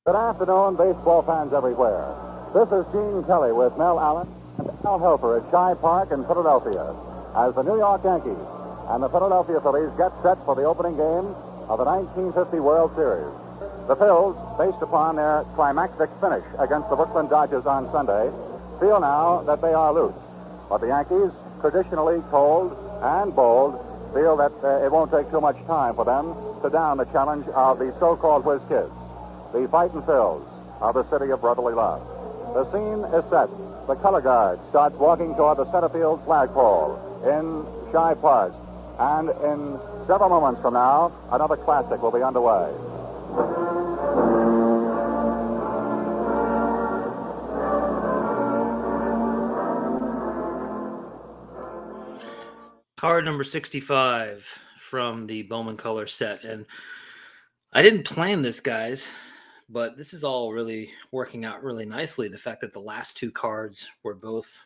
Good afternoon, baseball fans everywhere. This is Gene Kelly with Mel Allen and Al Helfer at Shibe Park in Philadelphia as the New York Yankees and the Philadelphia Phillies get set for the opening game of the 1950 World Series. The Phils, based upon their climactic finish against the Brooklyn Dodgers on Sunday, feel now that they are loose. But the Yankees, traditionally cold and bold, feel that it won't take too much time for them to down the challenge of the so-called Whiz Kids, the fighting Phils of the city of brotherly love. The scene is set. The color guard starts walking toward the center field flagpole in Shibe Park. And in several moments from now, another classic will be underway. Card number 65 from the Bowman Color set. And I didn't plan this, guys, but this is all really working out really nicely. The fact that the last two cards were both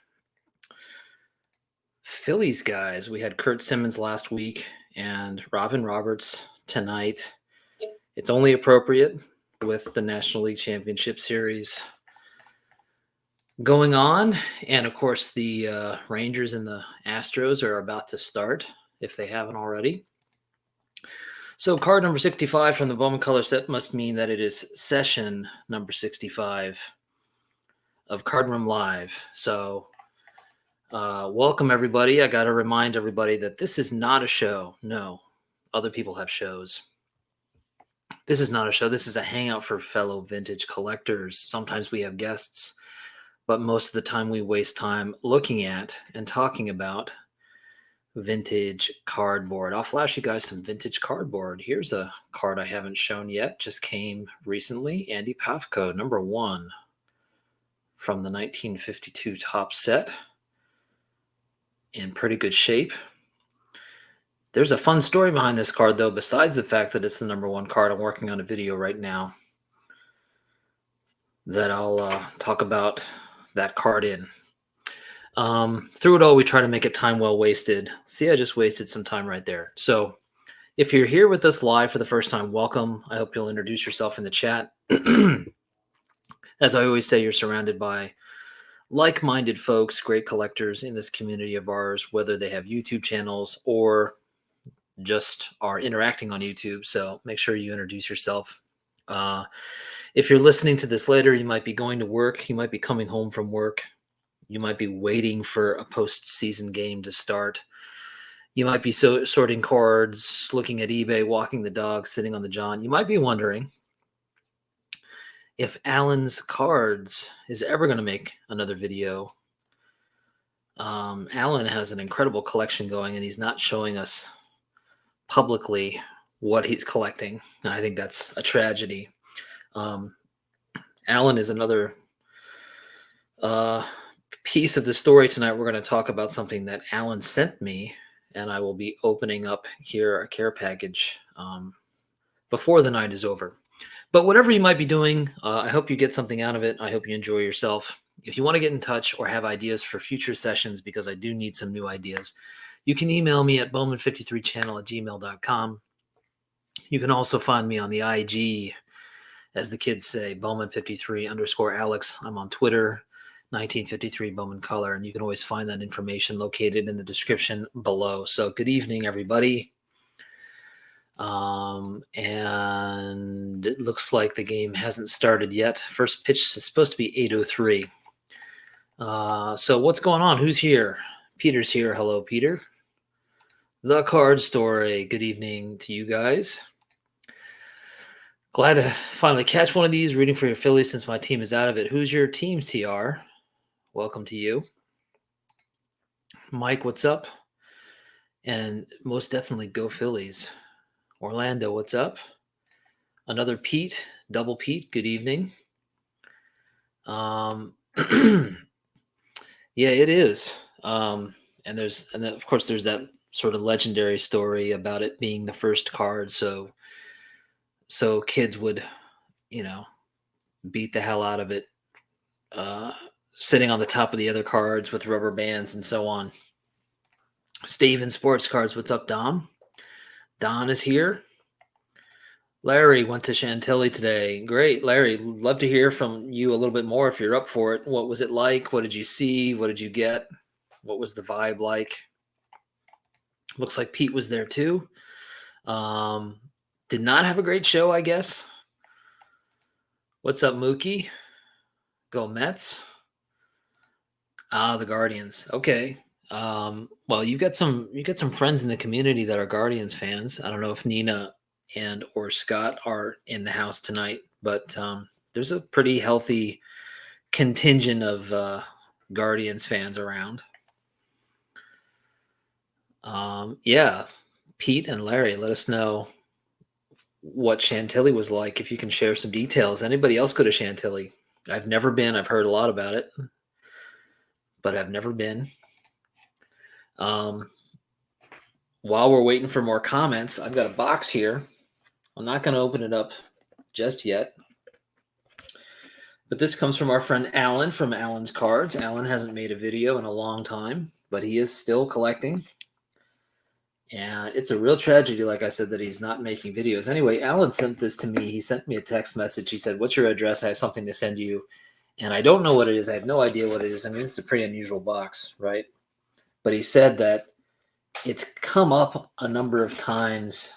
Phillies guys. We had Kurt Simmons last week and Robin Roberts tonight. It's only appropriate with the National League Championship Series going on. And of course, the Rangers and the Astros are about to start if they haven't already. So card number 65 from the Bowman Color set must mean that it is session number 65 of Card Room Live. So welcome, everybody. I got to remind everybody that this is not a show. No, other people have shows. This is not a show. This is a hangout for fellow vintage collectors. Sometimes we have guests, but most of the time we waste time looking at and talking about vintage cardboard. I'll flash you guys some vintage cardboard. Here's a card I haven't shown yet. Just came recently. Andy Pafko, number 1 from the 1952 top set. In pretty good shape. There's a fun story behind this card, though, besides the fact that it's the number 1 card. I'm working on a video right now that I'll talk about that card in. Through it all, we try to make it time well wasted. See, I just wasted some time right there. So if you're here with us live for the first time, welcome. I hope you'll introduce yourself in the chat. As I always say, you're surrounded by like-minded folks, great collectors in this community of ours, whether they have YouTube channels or just are interacting on YouTube. So make sure you introduce yourself. If you're listening to this later, you might be going to work. You might be coming home from work. You might be waiting for a postseason game to start. You might be sorting cards, looking at eBay, walking the dog, sitting on the john. You might be wondering if Alan's Cards is ever going to make another video. Alan has an incredible collection going, and he's not showing us publicly what he's collecting, and I think that's a tragedy. Alan is another piece of the story tonight. We're going to talk about something that Alan sent me, and I will be opening up here a care package before the night is over. But whatever you might be doing, I hope you get something out of it. I hope you enjoy yourself. If you want to get in touch or have ideas for future sessions, because I do need some new ideas, you can email me at bowman53channel@gmail.com. You can also find me on the IG, as the kids say, Bowman53_Alex. I'm on Twitter, 1953 Bowman Color, and you can always find that information located in the description below. So good evening, everybody. And it looks like the game hasn't started yet. First pitch is supposed to be 8:03. So what's going on? Who's here? Peter's here. Hello, Peter. The Card Story. Good evening to you guys. Glad to finally catch one of these. Rooting for your Phillies since my team is out of it. Who's your team, TR? Welcome to you. Mike, what's up? And most definitely go Phillies. Orlando, what's up? Another Pete, double Pete, good evening. Yeah, it is. And then of course there's that sort of legendary story about it being the first card, so kids would, beat the hell out of it, sitting on the top of the other cards with rubber bands and so on. Steven Sports Cards, what's up, Dom? Don is here. Larry went to Chantilly today. Great, Larry. Love to hear from you a little bit more if you're up for it. What was it like? What did you see? What did you get? What was the vibe like? Looks like Pete was there too. Um, did not have a great show, I guess. What's up, Mookie? Go Mets. Ah, the Guardians. Okay. Well, you got some friends in the community that are Guardians fans. I don't know if Nina and or Scott are in the house tonight, but there's a pretty healthy contingent of Guardians fans around. Yeah, Pete and Larry, let us know what Chantilly was like if you can share some details. Anybody else go to Chantilly? I've never been. I've heard a lot about it, but I've never been. Um, while we're waiting for more comments, I've got a box here. I'm not going to open it up just yet. But this comes from our friend Alan from Alan's Cards. Alan hasn't made a video in a long time, but he is still collecting. And it's a real tragedy, like I said, that he's not making videos. Anyway, Alan sent this to me. He sent me a text message. He said, "What's your address? I have something to send you." And I don't know what it is. I have no idea what it is. I mean, it's a pretty unusual box, right? But he said that it's come up a number of times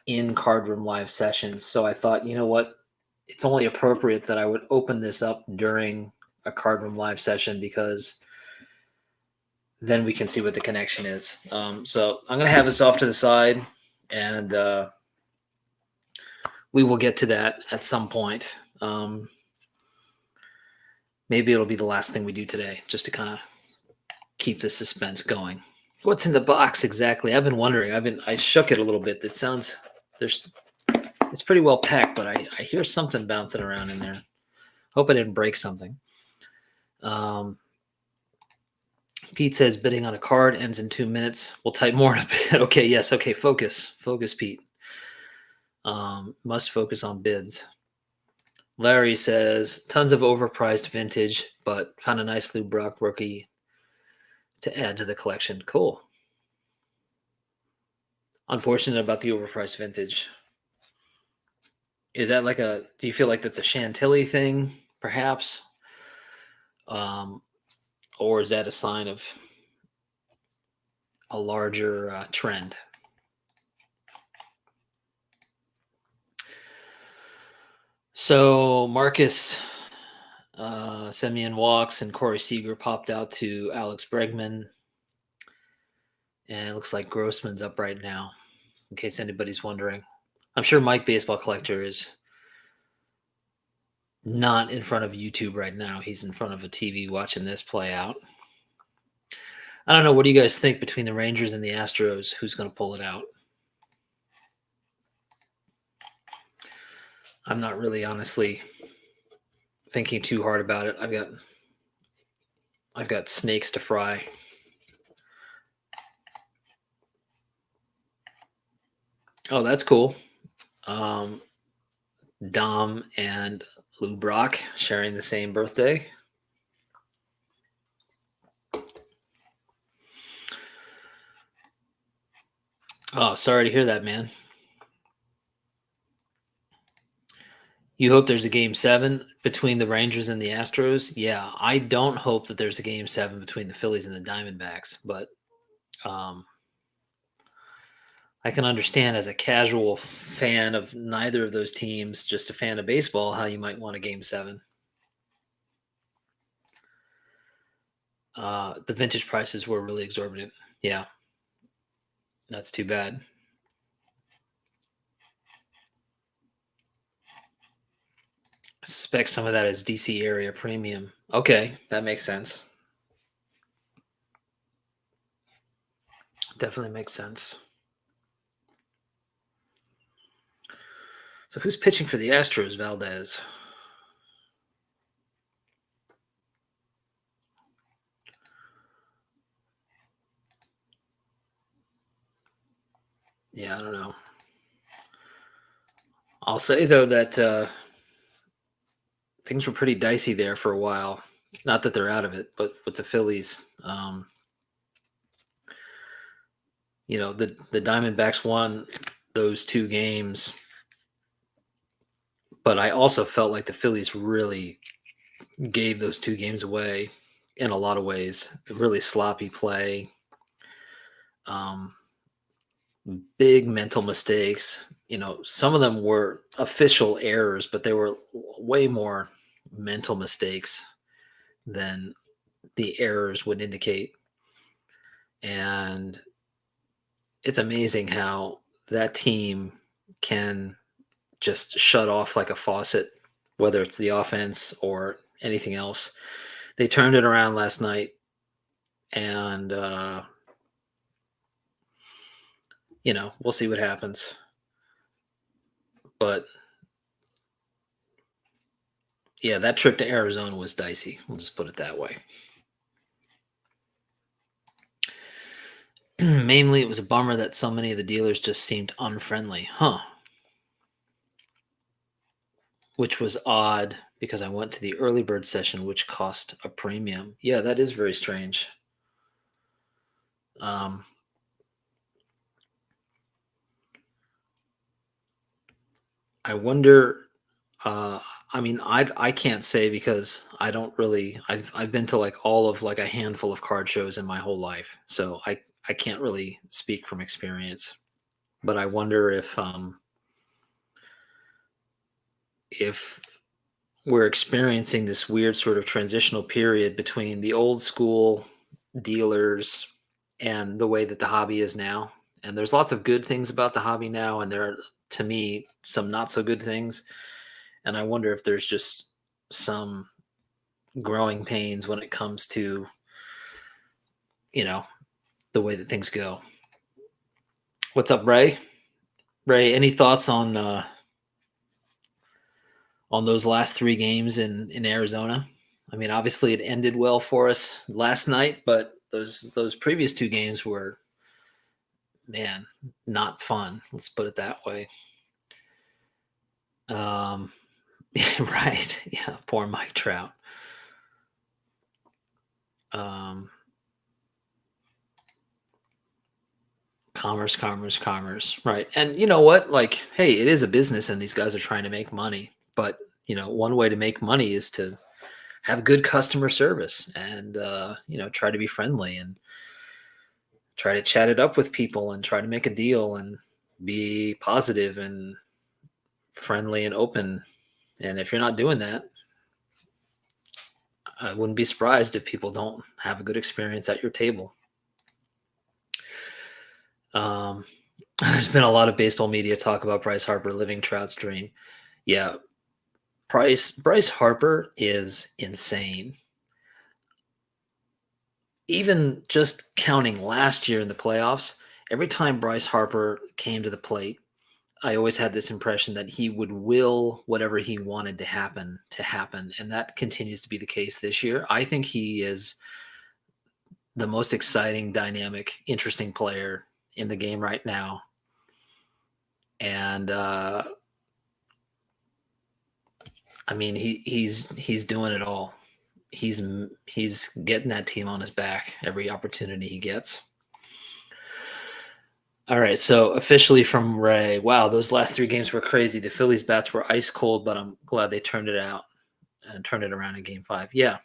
in Card Room Live sessions. So I thought, you know what? It's only appropriate that I would open this up during a Card Room Live session because then we can see what the connection is. So I'm going to have this off to the side, and we will get to that at some point. Maybe it'll be the last thing we do today, just to kind of keep the suspense going. What's in the box exactly? I've been wondering. I shook it a little bit. It sounds it's pretty well packed, but I hear something bouncing around in there. Hope I didn't break something. Pete says bidding on a card ends in 2 minutes. We'll type more in a bit. Okay, yes. Okay, focus, Pete. Must focus on bids. Larry says tons of overpriced vintage, but found a nice Lou Brock rookie to add to the collection. Cool. Unfortunate about the overpriced vintage. Is that do you feel like that's a Chantilly thing, perhaps? Or is that a sign of a larger trend? So Marcus Semyon walks and Corey Seager popped out to Alex Bregman. And it looks like Grossman's up right now, in case anybody's wondering. I'm sure Mike Baseball Collector is not in front of YouTube right now. He's in front of a TV watching this play out. I don't know. What do you guys think between the Rangers and the Astros? Who's going to pull it out? I'm not really honestly thinking too hard about it. I've got snakes to fry. Oh, that's cool. Dom and Lou Brock sharing the same birthday. Oh, sorry to hear that, man. You hope there's a game 7 between the Rangers and the Astros? Yeah, I don't hope that there's a game 7 between the Phillies and the Diamondbacks, but I can understand as a casual fan of neither of those teams, just a fan of baseball, how you might want a game 7. The vintage prices were really exorbitant. Yeah, that's too bad. I suspect some of that is DC area premium. Okay, that makes sense. Definitely makes sense. So who's pitching for the Astros, Valdez? Yeah, I don't know. I'll say, though, that things were pretty dicey there for a while. Not that they're out of it, but with the Phillies, the Diamondbacks won those 2 games But I also felt like the Phillies really gave those two games away in a lot of ways. Really sloppy play, um, big mental mistakes. Some of them were official errors, but they were way more mental mistakes than the errors would indicate. And it's amazing how that team can just shut off like a faucet, whether it's the offense or anything else. They turned it around last night, and we'll see what happens. But yeah, that trip to Arizona was dicey. We'll just put it that way. Mainly, it was a bummer that so many of the dealers just seemed unfriendly. Which was odd because I went to the early bird session, which cost a premium. Yeah, that is very strange. I wonder. I can't say because I don't really. I've been to like all of like a handful of card shows in my whole life, so I can't really speak from experience. But I wonder if we're experiencing this weird sort of transitional period between the old school dealers and the way that the hobby is now. And there's lots of good things about the hobby now, and there are, to me, some not so good things. And I wonder if there's just some growing pains when it comes to, the way that things go. What's up, Ray? Ray, any thoughts on those last three games in Arizona? I mean, obviously it ended well for us last night, but those previous two games were, man, not fun. Let's put it that way. Right. Yeah. Poor Mike Trout. Commerce. Right. And you know what? Like, hey, it is a business and these guys are trying to make money. But, one way to make money is to have good customer service and, try to be friendly and try to chat it up with people and try to make a deal and be positive and friendly and open. And if you're not doing that, I wouldn't be surprised if people don't have a good experience at your table. There's been a lot of baseball media talk about Bryce Harper living Trout's dream. Yeah, Bryce Harper is insane. Even just counting last year in the playoffs, every time Bryce Harper came to the plate, I always had this impression that he would will whatever he wanted to happen, and that continues to be the case this year. I think he is the most exciting, dynamic, interesting player in the game right now. And he's doing it all. He's getting that team on his back every opportunity he gets. All right, so officially from Ray, wow, those last three games were crazy. The Phillies bats were ice cold, but I'm glad they turned it out and turned it around in Game 5. Yeah,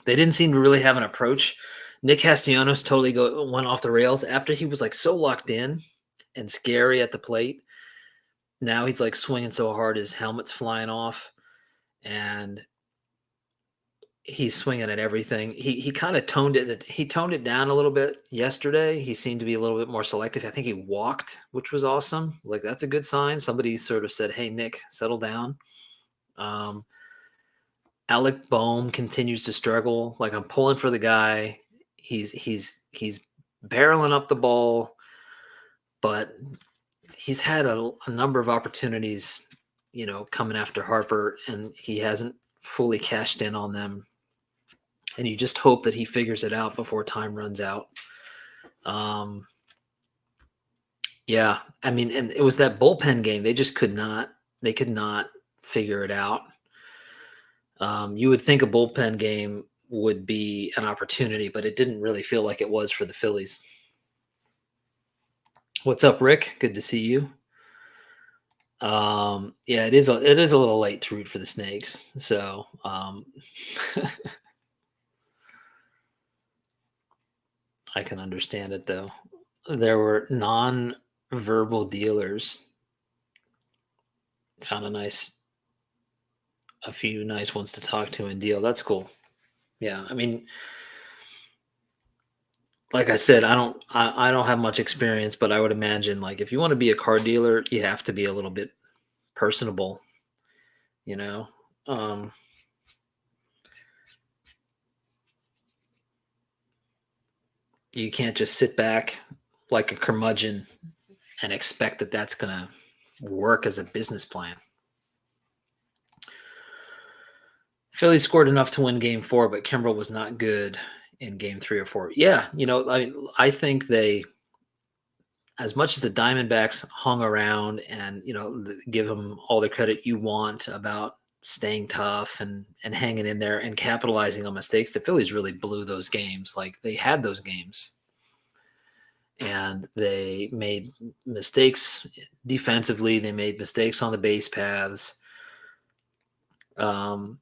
they didn't seem to really have an approach. Nick Castellanos totally went off the rails after he was like so locked in and scary at the plate. Now he's like swinging so hard his helmet's flying off, and he's swinging at everything. He kind of toned it down a little bit yesterday. He seemed to be a little bit more selective. I think he walked, which was awesome. Like, that's a good sign. Somebody sort of said, "Hey, Nick, settle down." Alec Bohm continues to struggle. Like, I'm pulling for the guy. He's barreling up the ball, but he's had a number of opportunities, coming after Harper, and he hasn't fully cashed in on them. And you just hope that he figures it out before time runs out. Yeah, I mean, and it was that bullpen game. They just could not figure it out. You would think a bullpen game would be an opportunity, but it didn't really feel like it was for the Phillies. What's up, Rick? Good to see you. Yeah, it is a little late to root for the Snakes. So, I can understand it though. There were non-verbal dealers. Found a few nice ones to talk to and deal. That's cool. Yeah, I mean, like I said, I don't have much experience, but I would imagine like if you want to be a car dealer, you have to be a little bit personable, you know. Um, you can't just sit back like a curmudgeon and expect that that's gonna work as a business plan. Philly scored enough to win Game 4, but Kimbrel was not good in Game 3 or 4. Yeah, I think they, as much as the Diamondbacks hung around and give them all the credit you want about staying tough and hanging in there and capitalizing on mistakes, the Phillies really blew those games. Like they had those games, and they made mistakes defensively. They made mistakes on the base paths. Um,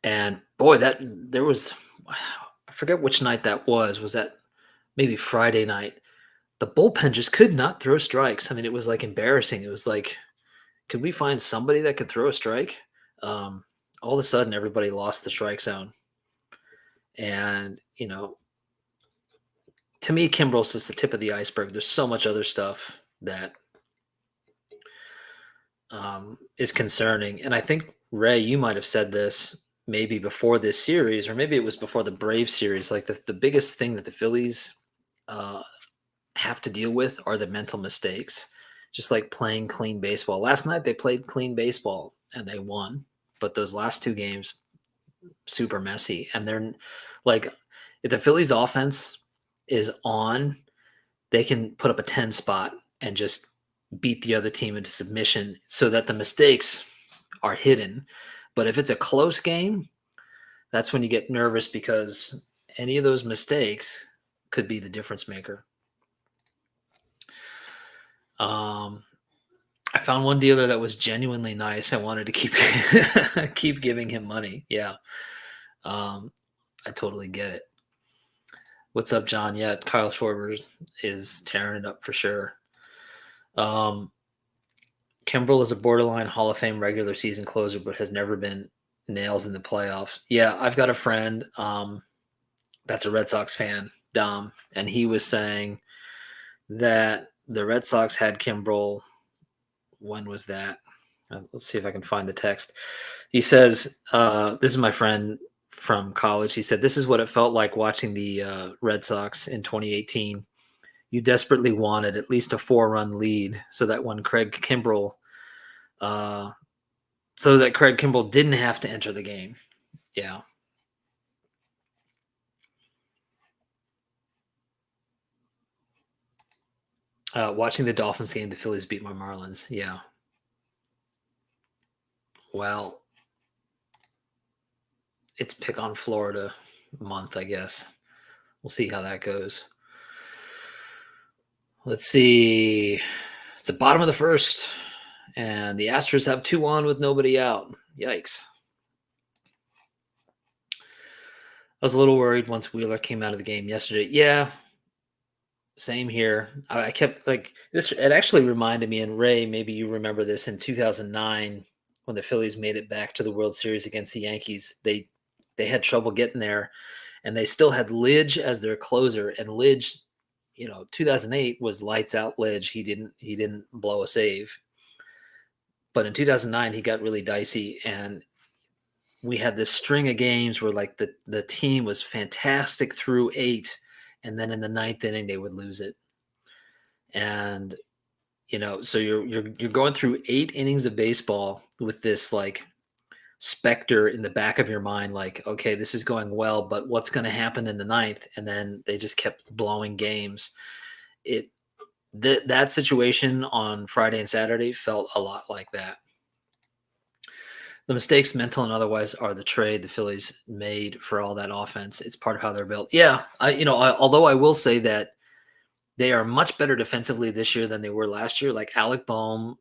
and boy, that there was, I forget which night that was. Was that maybe Friday night? The bullpen just could not throw strikes. I mean, it was like embarrassing. It was like, could we find somebody that could throw a strike? Um, all of a sudden, everybody lost the strike zone. And, to me, Kimbrel's just the tip of the iceberg. There's so much other stuff that is concerning. And I think, Ray, you might have said this maybe before this series, or maybe it was before the Brave series. Like the biggest thing that the Phillies have to deal with are the mental mistakes, just like playing clean baseball. Last night they played clean baseball and they won, but those last two games, super messy. And they're like, if the Phillies offense is on, they can put up a 10 spot and just beat the other team into submission so that the mistakes are hidden. But if it's a close game, that's when you get nervous because any of those mistakes could be the difference maker. I found one dealer that was genuinely nice. I wanted to keep keep giving him money. Yeah. I totally get it. What's up, John? Yeah, Kyle Schwarber is tearing it up for sure. Kimbrel is a borderline Hall of Fame regular season closer, but has never been nails in the playoffs. Yeah, I've got a friend that's a Red Sox fan, Dom, and he was saying that the Red Sox had Kimbrel. When was that? Let's see if I can find the text. He says, this is my friend from college. He said, this is what it felt like watching the Red Sox in 2018. You desperately wanted at least a 4-run lead so that when Craig Kimbrel didn't have to enter the game. Yeah. Watching the Dolphins game, the Phillies beat my Marlins. Yeah. Well, it's pick on Florida month, I guess. We'll see how that goes. Let's see. It's the bottom of the first, and the Astros have 2 on with nobody out. Yikes. I was a little worried once Wheeler came out of the game yesterday. Yeah, same here. I kept like this. It actually reminded me, and Ray, maybe you remember this in 2009 when the Phillies made it back to the World Series against the Yankees. They had trouble getting there, and they still had Lidge as their closer. And Lidge, 2008 was lights out. Lidge. He didn't blow a save, but in 2009 he got really dicey, and we had this string of games where like the team was fantastic through 8. And then in the 9th inning, they would lose it. And, so you're going through 8 innings of baseball with this like specter in the back of your mind, like, okay, this is going well, but what's going to happen in the 9th? And then they just kept blowing games. That situation on Friday and Saturday felt a lot like that. The mistakes, mental and otherwise, are the trade the Phillies made for all that offense. It's part of how they're built. Yeah, although I will say that they are much better defensively this year than they were last year. Like Alec Bohm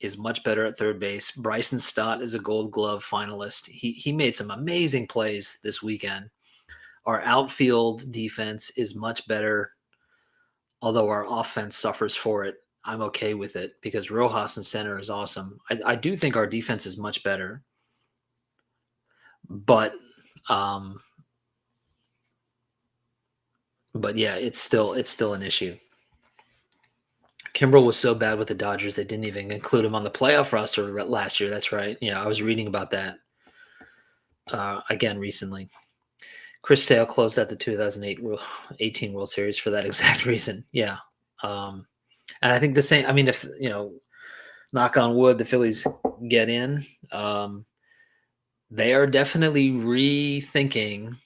is much better at third base. Bryson Stott is a Gold Glove finalist. He made some amazing plays this weekend. Our outfield defense is much better, although our offense suffers for it. I'm okay with it because Rojas in center is awesome. I do think our defense is much better, but yeah, it's still an issue. Kimbrel was so bad with the Dodgers they didn't even include him on the playoff roster last year. That's right. Yeah, I was reading about that again recently. Chris Sale closed out the 2018 World Series for that exact reason. Yeah. And I think the same, I mean, if, knock on wood, the Phillies get in, they are definitely rethinking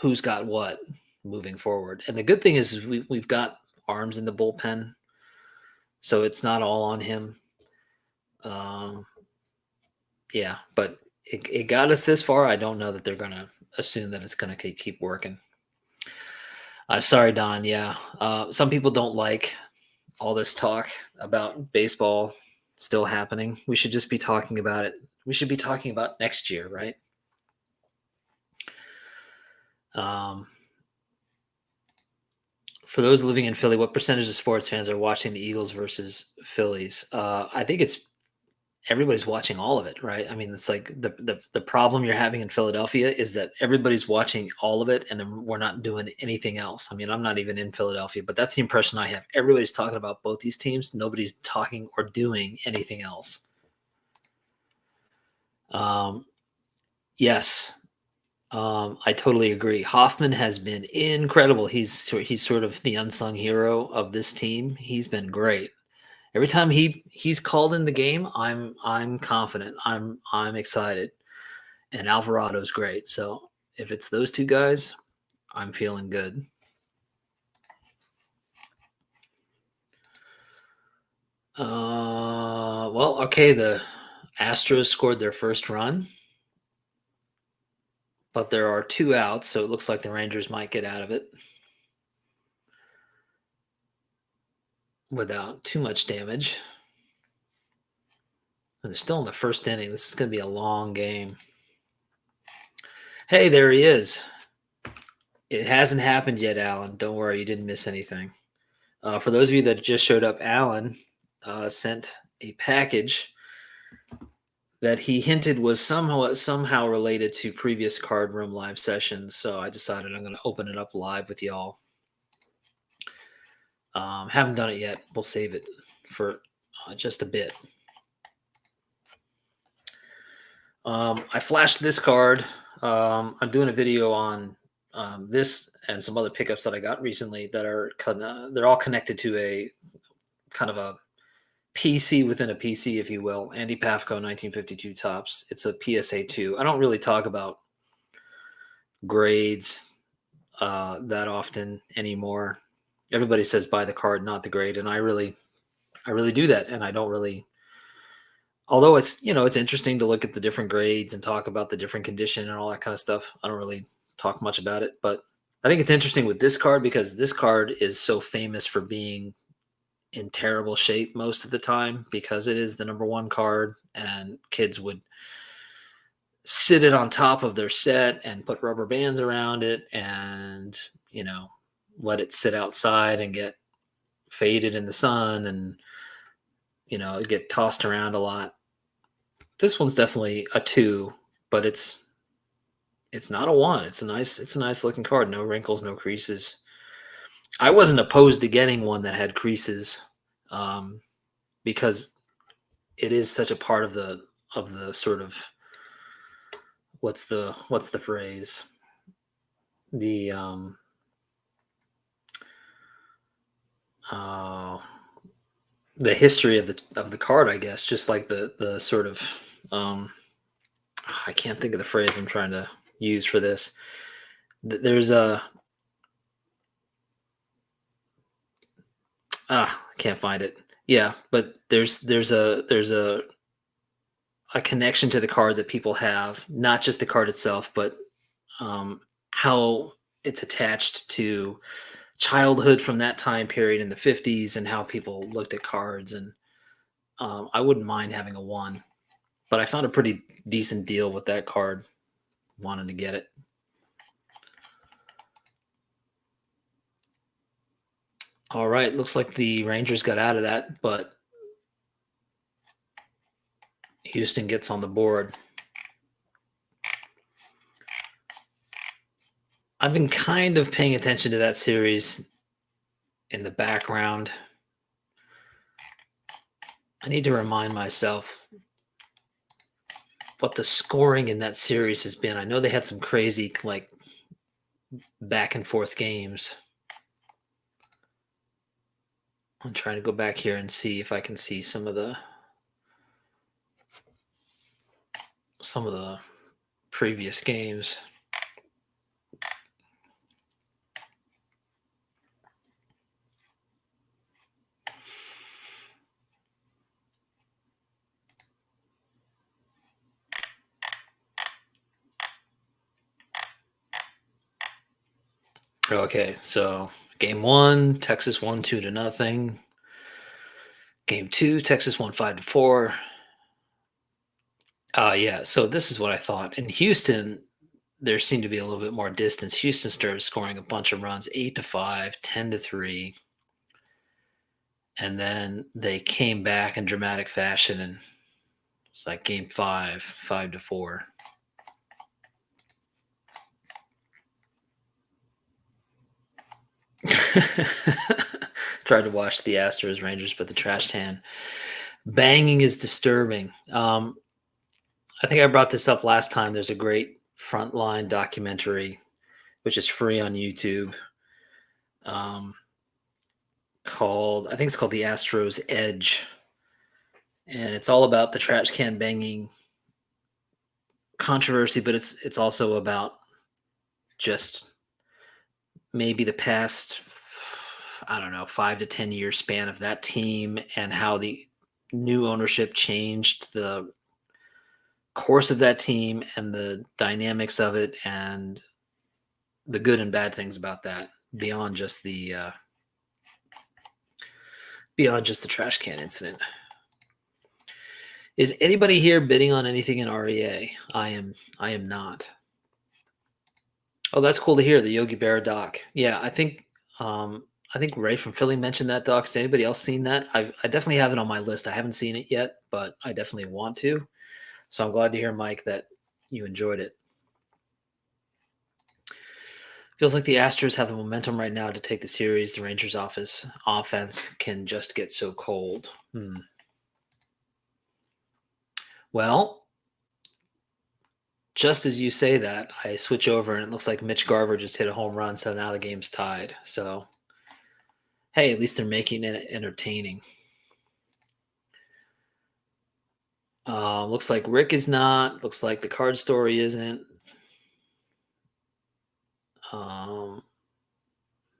who's got what moving forward. And the good thing is we've got arms in the bullpen, so it's not all on him. Yeah, but it got us this far. I don't know that they're going to assume that it's going to keep working. Sorry, Don. Yeah. Some people don't like all this talk about baseball still happening. We should just be talking about it. We should be talking about next year, right? For those living in Philly, what percentage of sports fans are watching the Eagles versus Phillies? I think it's everybody's watching all of it, right? I mean, it's like the problem you're having in Philadelphia is that everybody's watching all of it, and then we're not doing anything else. I mean, I'm not even in Philadelphia, but that's the impression I have. Everybody's talking about both these teams. Nobody's talking or doing anything else. Yes. I totally agree. Hoffman has been incredible. He's sort of the unsung hero of this team. He's been great. Every time he's called in the game, I'm confident. I'm excited. And Alvarado's great. So if it's those two guys, I'm feeling good. Well, okay, the Astros scored their first run, but there are 2 outs, so it looks like the Rangers might get out of it without too much damage. And they're still in the first inning. This is going to be a long game. Hey, there he is. It hasn't happened yet, Alan. Don't worry, you didn't miss anything. For those of you that just showed up, Alan sent a package that he hinted was somehow related to previous Card Room live sessions. So I decided I'm going to open it up live with y'all. Haven't done it yet. We'll save it for just a bit. I flashed this card. I'm doing a video on this and some other pickups that I got recently that are they're all connected to a kind of a PC within a PC, if you will. Andy Pafko 1952 Topps. It's a PSA 2. I don't really talk about grades that often anymore. Everybody says buy the card, not the grade, and I really do that, and I don't really. Although it's it's interesting to look at the different grades and talk about the different condition and all that kind of stuff. I don't really talk much about it, but I think it's interesting with this card because this card is so famous for being in terrible shape most of the time because it is the number 1 card, and kids would sit it on top of their set and put rubber bands around it and let it sit outside and get faded in the sun and get tossed around a lot. This one's definitely a 2, but it's not a 1. It's a nice looking card. No wrinkles, no creases. I wasn't opposed to getting one that had creases because it is such a part of the sort of what's the phrase? The history of the card, I guess, just like the sort of I can't think of the phrase I'm trying to use for this. There's a I can't find it. Yeah, but there's a connection to the card that people have, not just the card itself, but how it's attached to childhood from that time period in the 50s and how people looked at cards. And I wouldn't mind having a 1, but I found a pretty decent deal with that card. Wanted to get it. All right, looks like the Rangers got out of that, but Houston gets on the board. I've been kind of paying attention to that series in the background. I need to remind myself what the scoring in that series has been. I know they had some crazy, like, back and forth games. I'm trying to go back here and see if I can see some of the previous games. Okay, so game 1, Texas won 2-0. Game 2, Texas won 5-4. Yeah, so this is what I thought. In Houston, there seemed to be a little bit more distance. Houston started scoring a bunch of runs, 8-5, 10-3. And then they came back in dramatic fashion, and it's like game 5, 5-4. Tried to watch the Astros Rangers, but the trash can banging is disturbing. I think I brought this up last time. There's a great Frontline documentary, which is free on YouTube, called I think it's called The Astros Edge, and it's all about the trash can banging controversy, but it's also about just maybe the past, I don't know, 5 to 10 year span of that team and how the new ownership changed the course of that team and the dynamics of it and the good and bad things about that beyond just the trash can incident. Is anybody here bidding on anything in REA? I am not. Oh, that's cool to hear, the Yogi Berra doc. Yeah, I think Ray from Philly mentioned that doc. Has anybody else seen that? I definitely have it on my list. I haven't seen it yet, but I definitely want to. So I'm glad to hear, Mike, that you enjoyed it. Feels like the Astros have the momentum right now to take the series. The Rangers' offense can just get so cold. Well, just as you say that, I switch over and it looks like Mitch Garver just hit a home run, so now the game's tied. So, hey, at least they're making it entertaining. Looks like Rick is not. Looks like the card story isn't.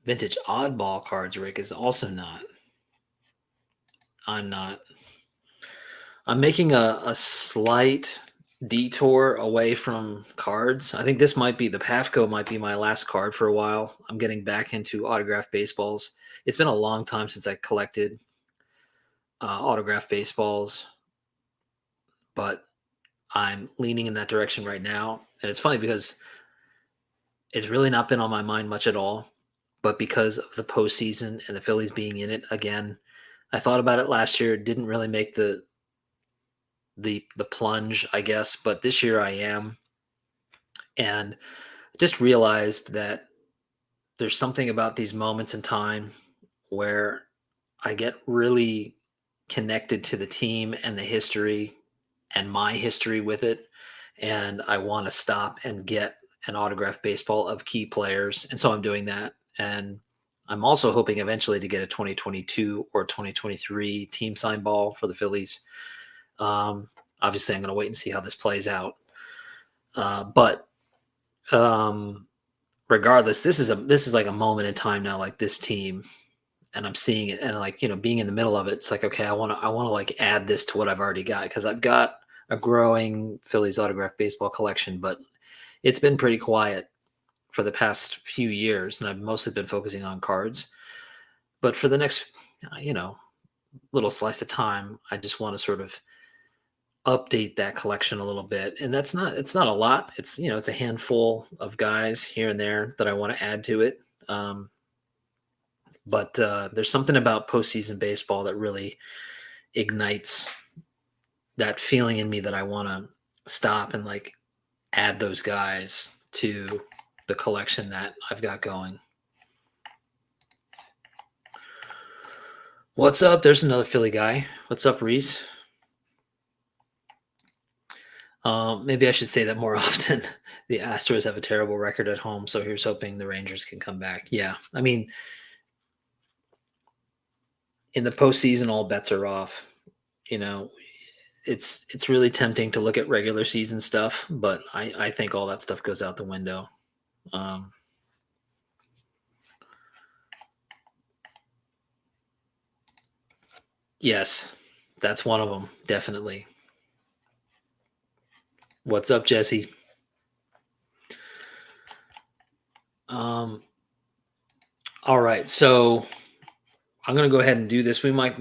Vintage oddball cards, Rick is also not. I'm not. I'm making a slight detour away from cards. I think this might be the Pafko might be my last card for a while. I'm getting back into autographed baseballs. It's been a long time since I collected autographed baseballs, but I'm leaning in that direction right now. And it's funny because it's really not been on my mind much at all. But because of the postseason and the Phillies being in it again, I thought about it last year. Didn't really make the plunge, I guess, but this year I am, and just realized that there's something about these moments in time where I get really connected to the team and the history and my history with it, and I want to stop and get an autographed baseball of key players, and so I'm doing that. And I'm also hoping eventually to get a 2022 or 2023 team sign ball for the Phillies. Obviously, I'm going to wait and see how this plays out. But regardless, this is like a moment in time now, like this team, and I'm seeing it, and like, being in the middle of it, it's like, okay, I want to like add this to what I've already got, because I've got a growing Phillies autographed baseball collection, but it's been pretty quiet for the past few years, and I've mostly been focusing on cards. But for the next, little slice of time, I just want to sort of update that collection a little bit. And it's not a lot. It's a handful of guys here and there that I want to add to it. But there's something about postseason baseball that really ignites that feeling in me that I want to stop and like add those guys to the collection that I've got going. What's up? There's another Philly guy. What's up, Reese? Maybe I should say that more often. The Astros have a terrible record at home, so here's hoping the Rangers can come back. Yeah, I mean, in the postseason, all bets are off. You know, it's really tempting to look at regular season stuff, but I think all that stuff goes out the window. Yes, that's one of them, definitely. What's up, Jesse? All right, so I'm gonna go ahead and do this. We might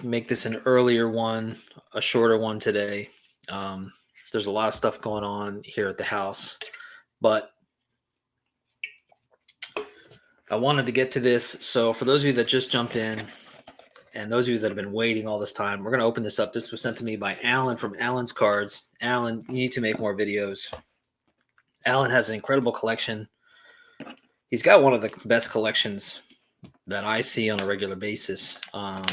make this an earlier one, a shorter one today. There's a lot of stuff going on here at the house, but I wanted to get to this. So for those of you that just jumped in, and those of you that have been waiting all this time, we're going to open this up. This was sent to me by Alan from Alan's Cards. Alan, you need to make more videos. Alan has an incredible collection. He's got one of the best collections that I see on a regular basis. But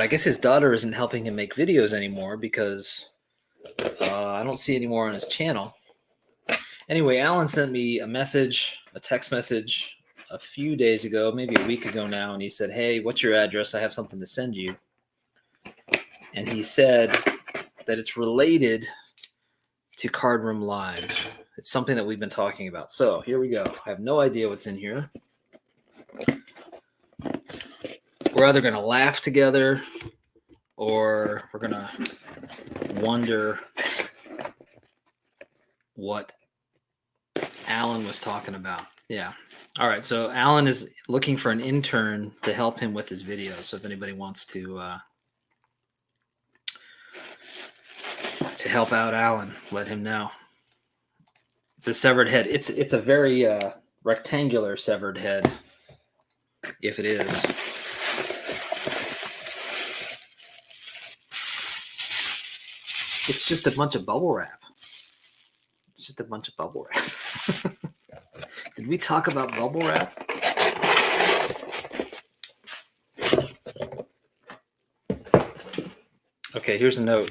I guess his daughter isn't helping him make videos anymore because I don't see any more on his channel. Anyway, Alan sent me a text message a few days ago, maybe a week ago now, and he said, "Hey, what's your address? I have something to send you." And he said that it's related to Card Room Live. It's something that we've been talking about. So here we go. I have no idea what's in here. We're either going to laugh together or we're going to wonder what Alan was talking about. Yeah. All right. So Alan is looking for an intern to help him with his videos. So if anybody wants to help out Alan, let him know. It's a severed head. It's a very rectangular severed head, if it is. It's just a bunch of bubble wrap. It's just a bunch of bubble wrap. Did we talk about bubble wrap? Okay, here's a note.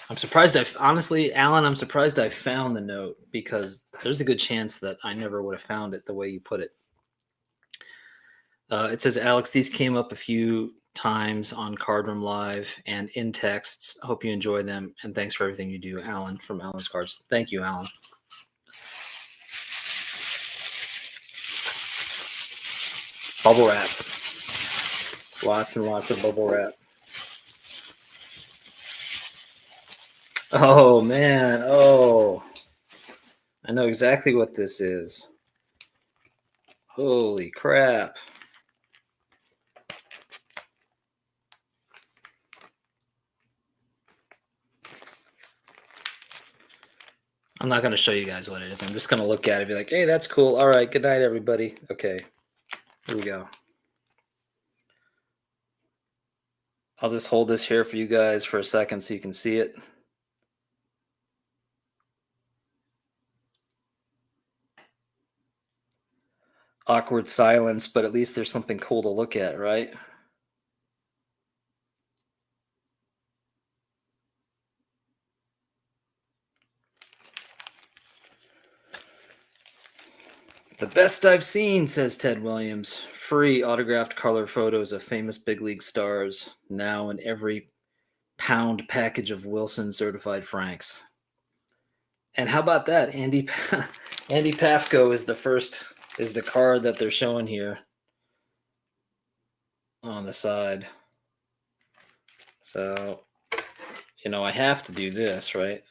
I'm surprised Alan, I'm surprised I found the note because there's a good chance that I never would have found it the way you put it. It says, Alex, these came up a few times on Card Room Live and in texts. Hope you enjoy them. And thanks for everything you do, Alan from Alan's Cards. Thank you, Alan. Bubble wrap. Lots and lots of bubble wrap. Oh, man. Oh, I know exactly what this is. Holy crap. I'm not going to show you guys what it is. I'm just going to look at it and be like, hey, that's cool. All right. Good night, everybody. Okay. Here we go. I'll just hold this here for you guys for a second so you can see it. Awkward silence, but at least there's something cool to look at, right? The best I've seen, says Ted Williams. Free autographed color photos of famous big league stars now in every pound package of Wilson certified Franks. And how about that? Andy Pafko is the card that they're showing here on the side. So, I have to do this, right?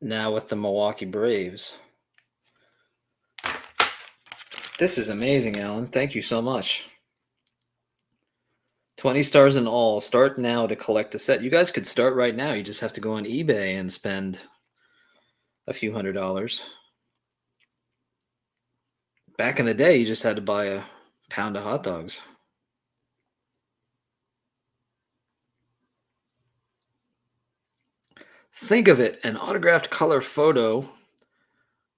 Now with the Milwaukee Braves. This is amazing, Alan. Thank you so much. 20 stars in all. Start now to collect a set. You guys could start right now. You just have to go on eBay and spend a few $100s. Back in the day, you just had to buy a pound of hot dogs. Think of it, an autographed color photo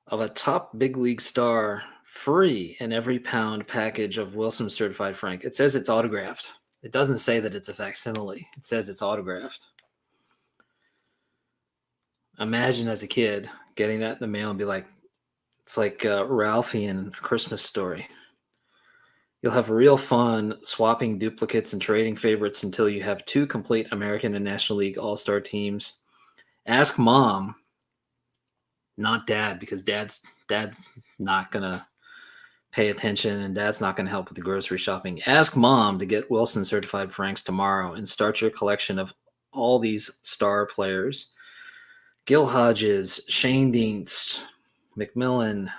of a top big league star free in every pound package of Wilson Certified Frank. It says it's autographed. It doesn't say that it's a facsimile. It says it's autographed. Imagine as a kid getting that in the mail and be like, it's like Ralphie in A Christmas Story. You'll have real fun swapping duplicates and trading favorites until you have 2 complete American and National League All-Star teams. Ask mom, not dad, because dad's not gonna pay attention and dad's not gonna help with the grocery shopping. Ask mom to get Wilson Certified Franks tomorrow and start your collection of all these star players. Gil Hodges, Shane Dienst, McMillan,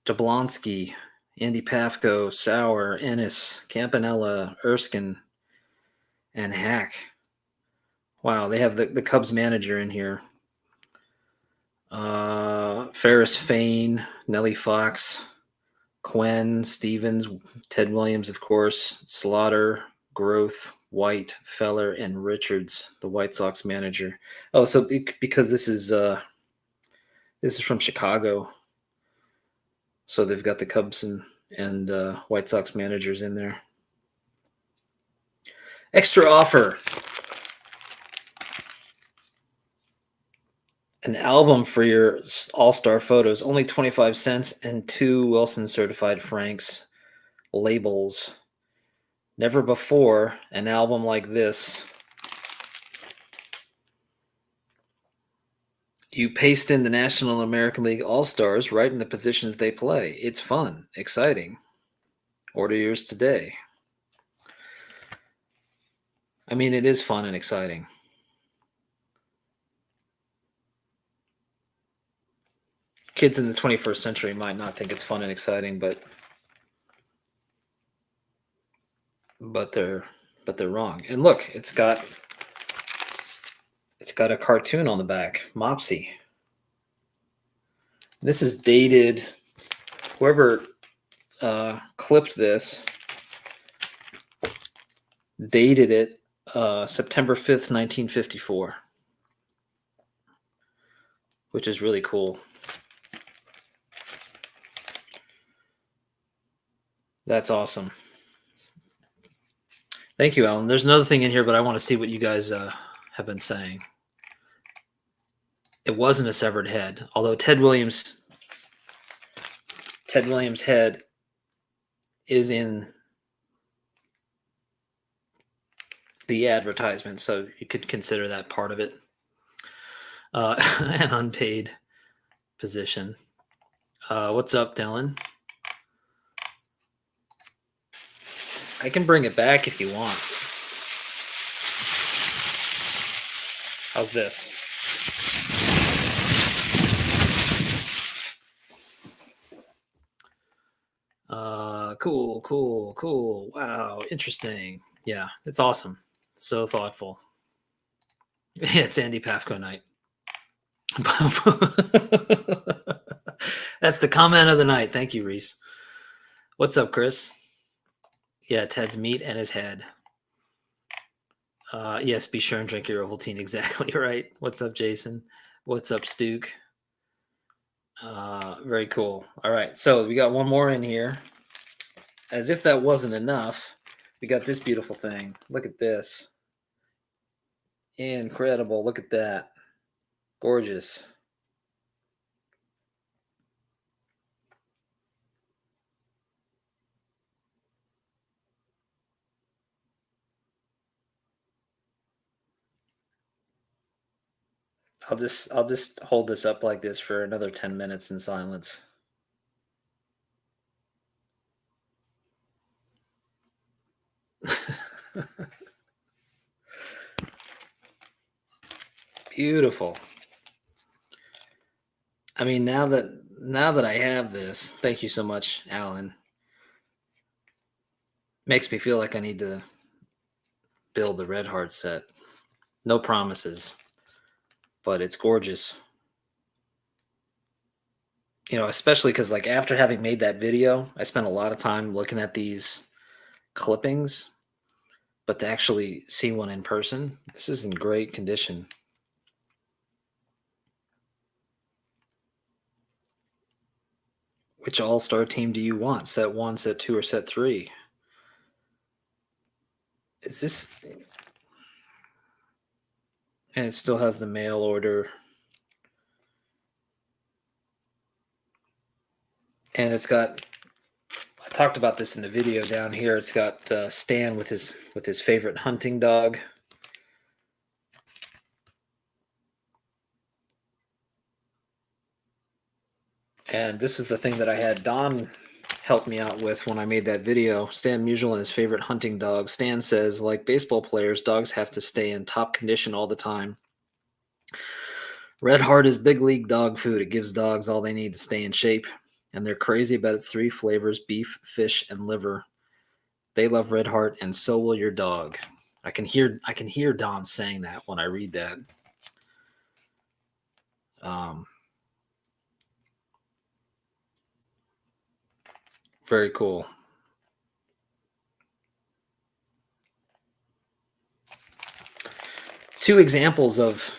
Jablonski, Andy Pafko, Sauer, Ennis, Campanella, Erskine, and Hack. Wow, they have the Cubs manager in here. Ferris Fain, Nellie Fox, Quinn, Stevens, Ted Williams, of course, Slaughter, Groth, White, Feller, and Richards, the White Sox manager. Oh, so because this is from Chicago, so they've got the Cubs and White Sox managers in there. Extra offer. An album for your all-star photos, only 25 cents, and 2 Wilson Certified Franks labels. Never before an album like this. You paste in the National American League All-Stars right in the positions they play. It's fun, exciting. Order yours today. I mean, it is fun and exciting. Kids in the 21st century might not think it's fun and exciting, but they're wrong. And look, it's got a cartoon on the back, Mopsy. This is dated. Whoever clipped this dated it September 5th, 1954, which is really cool. That's awesome. Thank you, Alan. There's another thing in here, but I want to see what you guys have been saying. It wasn't a severed head, although Ted Williams' head is in the advertisement, so you could consider that part of it. An unpaid position. What's up, Dylan? I can bring it back if you want. How's this? Cool. Wow, interesting. Yeah, it's awesome. So thoughtful. It's Andy Pafko night. That's the comment of the night. Thank you, Reese. What's up, Chris? Yeah, Ted's meat and his head. Yes, be sure and drink your Ovaltine. Exactly right. What's up, Jason? What's up, Stuke? Very cool. All right, so we got one more in here. As if that wasn't enough, we got this beautiful thing. Look at this. Incredible. Look at that. Gorgeous. I'll just hold this up like this for another 10 minutes in silence. Beautiful. I mean, now that now that I have this, thank you so much, Alan. Makes me feel like I need to build the Red Heart set. No promises, but it's gorgeous. You know, especially because like after having made that video, I spent a lot of time looking at these clippings, but to actually see one in person, this is in great condition. Which all-star team do you want? Set 1, set 2, or set 3? Is this... And it still has the mail order. And it's got... I talked about this in the video down here. It's got Stan with his favorite hunting dog. And this is the thing that I had Don help me out with when I made that video. Stan Musial and his favorite hunting dog. Stan says, like baseball players, dogs have to stay in top condition all the time. Red Heart is big league dog food. It gives dogs all they need to stay in shape. And they're crazy about its 3 flavors, beef, fish, and liver. They love Red Heart, and so will your dog. I can hear Don saying that when I read that. Very cool. Two examples of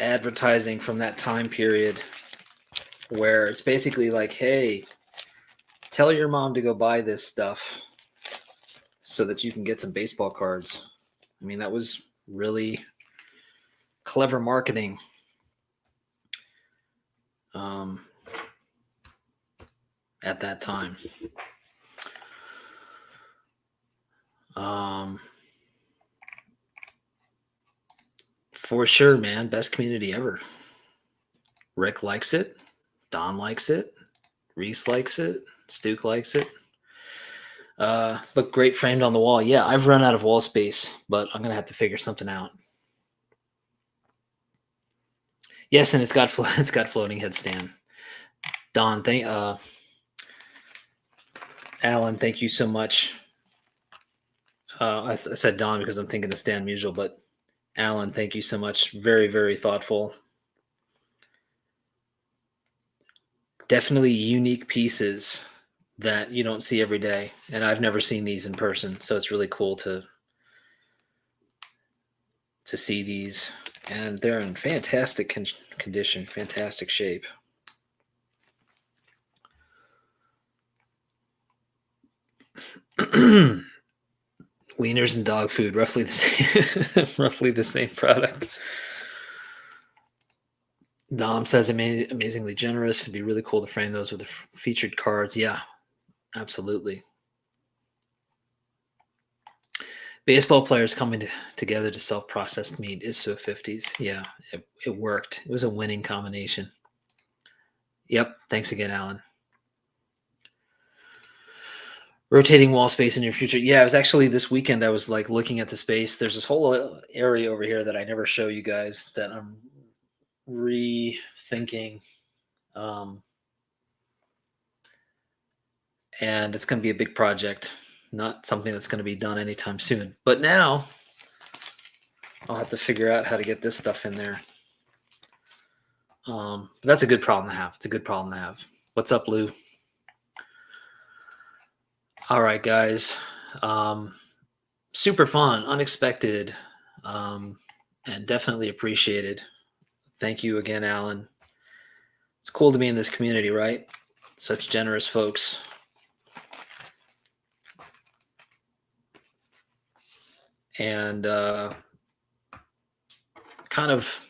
advertising from that time period where it's basically like, hey, tell your mom to go buy this stuff so that you can get some baseball cards. I mean, that was really clever marketing. At that time. For sure, man. Best community ever. Rick likes it. Don likes it. Reese likes it. Stuke likes it. Look great framed on the wall. Yeah, I've run out of wall space, but I'm going to have to figure something out. Yes, and it's got floating head stand. Don, Alan, thank you so much. I said Don because I'm thinking of Stan Musial, but Alan, thank you so much. Very, very thoughtful. Definitely unique pieces that you don't see every day, and I've never seen these in person, so it's really cool to see these, and they're in fantastic condition, fantastic shape. Wieners and dog food, roughly the same, roughly the same product. Dom says amazingly generous. It'd be really cool to frame those with the featured cards. Yeah, absolutely. Baseball players coming together to sell processed meat is so 50s. Yeah, it worked. It was a winning combination. Yep. Thanks again, Alan. Rotating wall space in your future. Yeah, it was actually this weekend. I was like looking at the space. There's this whole area over here that I never show you guys that I'm rethinking. And it's going to be a big project, not something that's going to be done anytime soon. But now I'll have to figure out how to get this stuff in there. But that's a good problem to have. It's a good problem to have. What's up, Lou? All right, guys. Super fun, unexpected, and definitely appreciated. Thank you again, Alan. It's cool to be in this community, right? Such generous folks. And kind of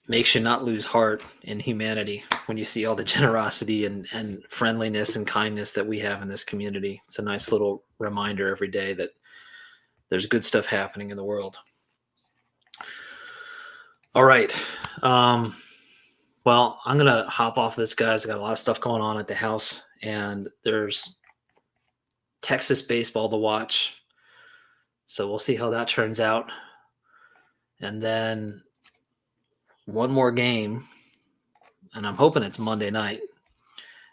makes you not lose heart in humanity when you see all the generosity and friendliness and kindness that we have in this community. It's a nice little reminder every day that there's good stuff happening in the world. All right. Well, I'm going to hop off this, guys. I got a lot of stuff going on at the house, and there's Texas baseball to watch. So we'll see how that turns out. And then one more game and I'm hoping it's Monday night,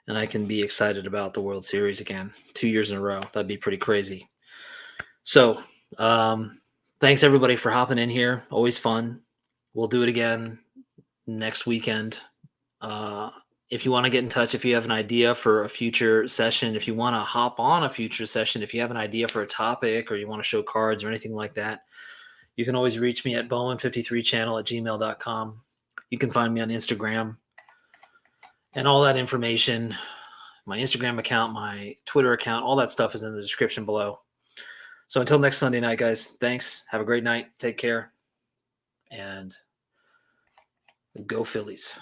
and I can be excited about the World Series again 2 years in a row. That'd be pretty crazy. So, thanks everybody for hopping in here. Always fun. We'll do it again next weekend. If you want to get in touch, if you have an idea for a future session, if you want to hop on a future session, if you have an idea for a topic or you want to show cards or anything like that, you can always reach me at bowman53channel@gmail.com. You can find me on Instagram and all that information, my Instagram account, my Twitter account, all that stuff is in the description below. So until next Sunday night, guys, thanks. Have a great night. Take care. And go Phillies.